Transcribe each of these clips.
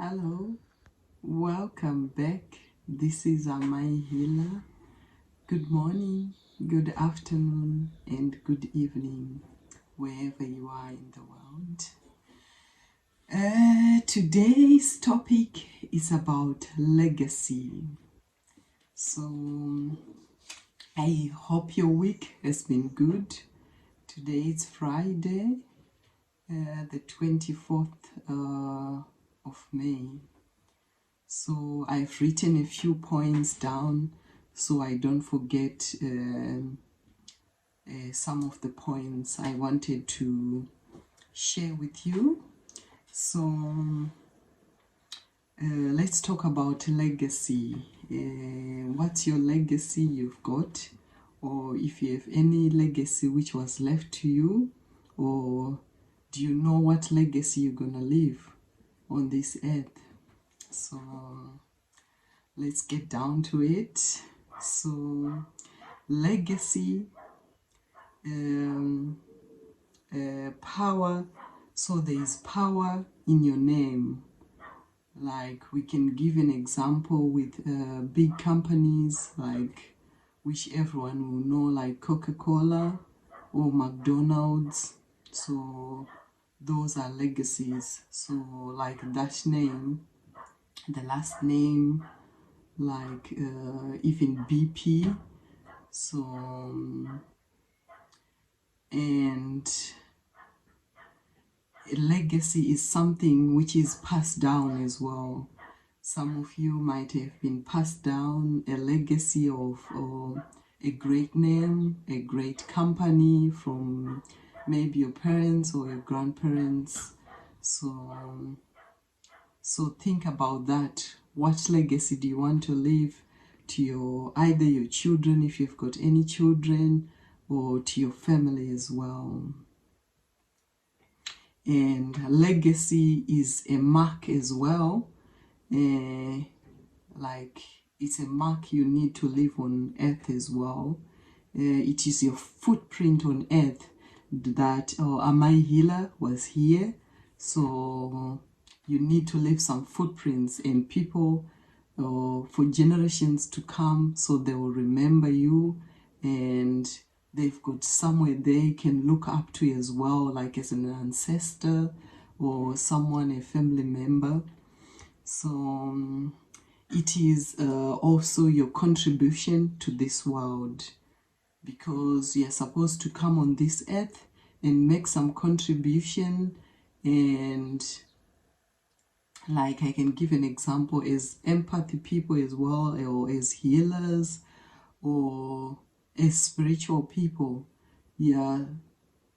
Hello, welcome back. This is Amai Healer. Good morning, good afternoon, and good evening, wherever you are in the world. Today's topic is about legacy. So, I hope your week has been good. Today is Friday, the 24th of May. So I've written a few points down so I don't forget some of the points I wanted to share with you. So let's talk about legacy. What's your legacy you've got, or if you have any legacy which was left to you, or do you know what legacy you're gonna leave on this earth? So let's get down to it. So legacy, power. So there is power in your name. Like we can give an example with big companies like which everyone will know, like Coca-Cola or McDonald's. So those are legacies. So like that name, the last name, like even BP. So and a legacy is something which is passed down as well. Some of you might have been passed down a legacy of a great name, a great company from maybe your parents or your grandparents. So think about that. What legacy do you want to leave to either your children, if you've got any children, or to your family as well? And legacy is a mark as well. Like it's a mark you need to leave on earth as well. It is your footprint on earth that Amai Healer was here. So you need to leave some footprints in people for generations to come, so they will remember you, and they've got somewhere they can look up to as well, like as an ancestor or someone, a family member. So it is also your contribution to this world, because you're supposed to come on this earth and make some contribution. And like I can give an example as empathy people as well, or as healers, or as spiritual people. Yeah,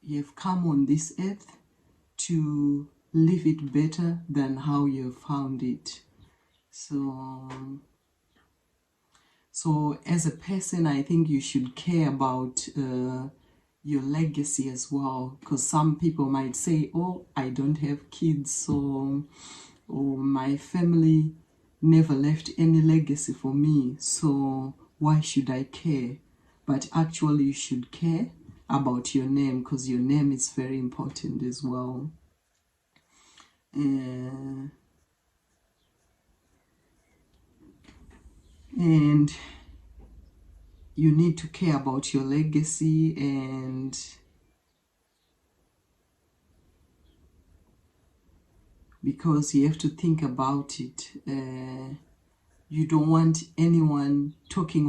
you've come on this earth to live it better than how you found it. So as a person, I think you should care about your legacy as well, because some people might say, oh, I don't have kids, so or my family never left any legacy for me, so why should I care? But actually you should care about your name, because your name is very important as well. And you need to care about your legacy, and because you have to think about it. You don't want anyone talking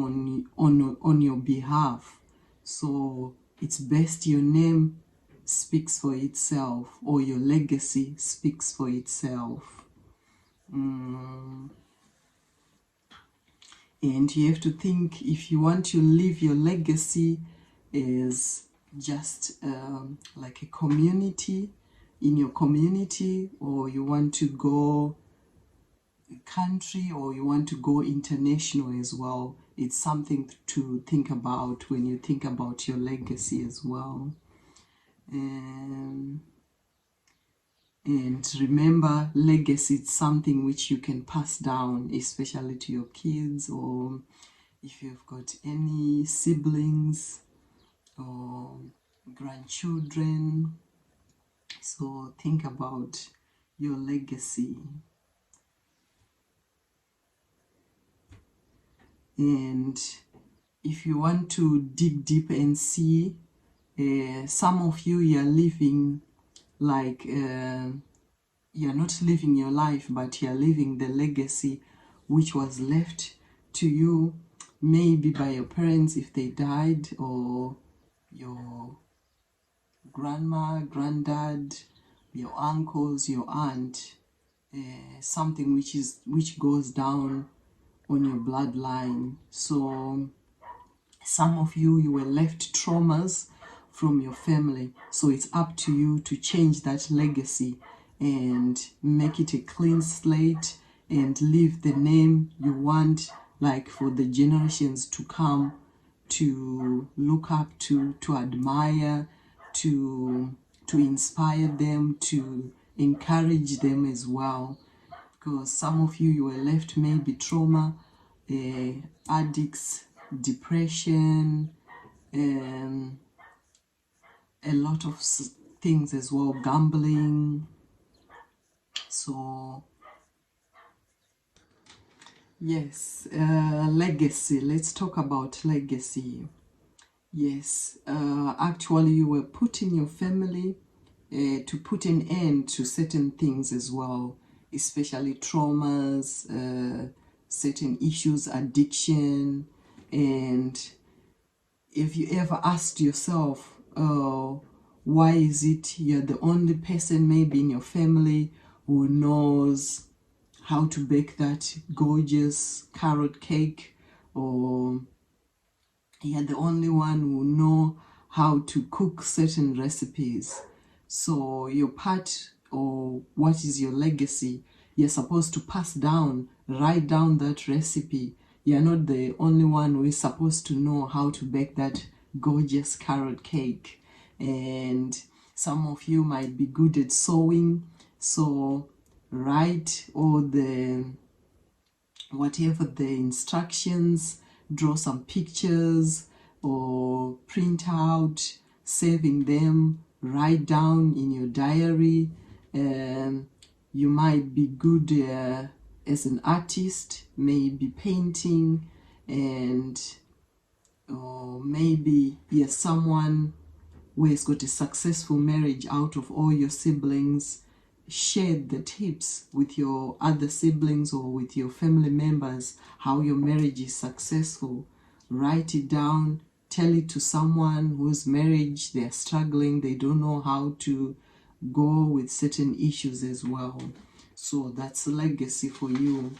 on your behalf. So it's best your name speaks for itself, or your legacy speaks for itself. And you have to think, if you want to leave your legacy as just like a community, in your community, or you want to go country, or you want to go international as well. It's something to think about when you think about your legacy as well. And remember, legacy is something which you can pass down, especially to your kids, or if you've got any siblings or grandchildren. So think about your legacy. And if you want to dig deep and see, some of you are living like you're not living your life, but you're living the legacy which was left to you, maybe by your parents if they died, or your grandma, granddad, your uncles, your aunt, something which goes down on your bloodline. So some of you were left traumas from your family, so it's up to you to change that legacy and make it a clean slate and leave the name you want, like for the generations to come, to look up to admire, to inspire them, to encourage them as well. Because some of you were left maybe trauma, addicts, depression, a lot of things as well, gambling. So yes, legacy. Let's talk about legacy. Yes, actually you were put in your family to put an end to certain things as well, especially traumas, certain issues, addiction. And if you ever asked yourself, why is it you're the only person maybe in your family who knows how to bake that gorgeous carrot cake, or you're the only one who know how to cook certain recipes? So your part, or what is your legacy, you're supposed to pass down, write down that recipe. You're not the only one who is supposed to know how to bake that gorgeous carrot cake. And some of you might be good at sewing, so write all the whatever the instructions, draw some pictures or print out, saving them, write down in your diary. You might be good as an artist, maybe painting, and or maybe you're someone who has got a successful marriage out of all your siblings. Share the tips with your other siblings or with your family members, how your marriage is successful. Write it down, tell it to someone whose marriage they're struggling, they don't know how to go with certain issues as well. So that's a legacy for you,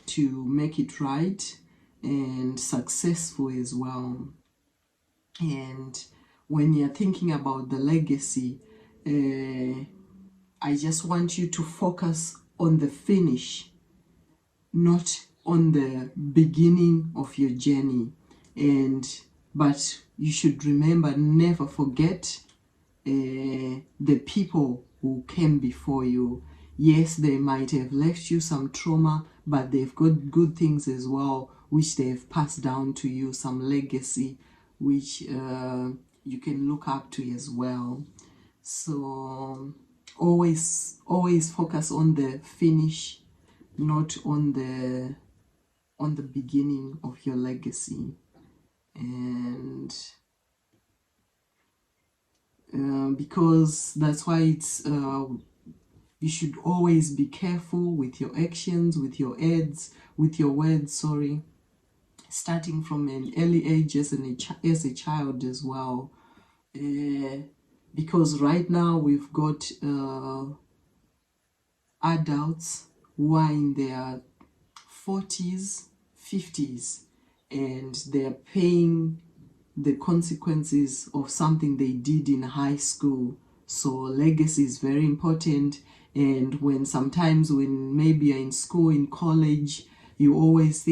to make it right and successful as well. And when you're thinking about the legacy, I just want you to focus on the finish, not on the beginning of your journey. But you should remember, never forget the people who came before you. Yes, they might have left you some trauma, but they've got good things as well, which they've passed down to you, some legacy, which you can look up to as well. So always focus on the finish, not on the beginning of your legacy. And because that's why it's you should always be careful with your actions, with your words, sorry, starting from an early age as a child as well. Because right now we've got adults who are in their 40s, 50s, and they're paying the consequences of something they did in high school. So legacy is very important. And sometimes when maybe you're in school, in college, you always,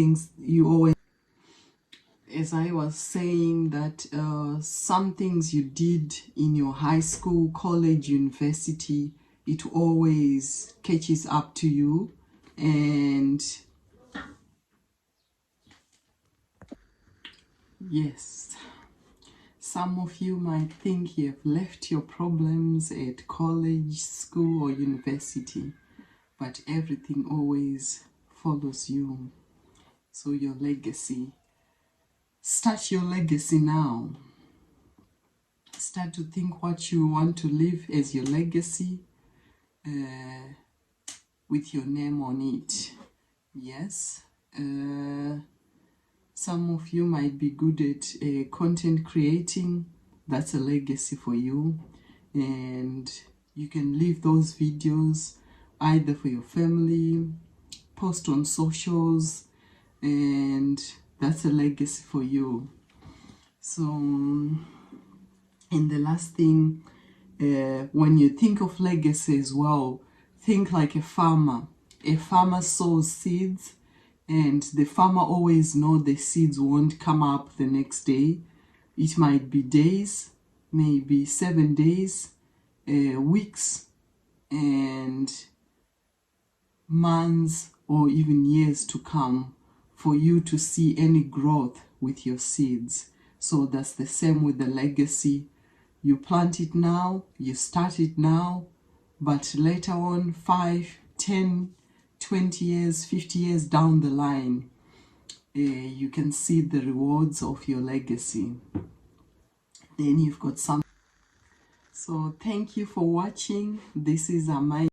as I was saying, that some things you did in your high school, college, university, it always catches up to you. And yes, some of you might think you have left your problems at college, school, or university, but everything always follows you. So your legacy, start your legacy now. Start to think what you want to leave as your legacy, with your name on it. Yes. Some of you might be good at content creating. That's a legacy for you. And you can leave those videos either for your family, post on socials, and that's a legacy for you. So, and the last thing, when you think of legacy as well, think like a farmer. A farmer sows seeds, and the farmer always knows the seeds won't come up the next day. It might be days, maybe 7 days, weeks, and months, or even years to come for you to see any growth with your seeds. So that's the same with the legacy. You plant it now, you start it now, but later on, 5, 10, 20 years, 50 years down the line, you can see the rewards of your legacy. Then you've got some. So thank you for watching. This is Amai.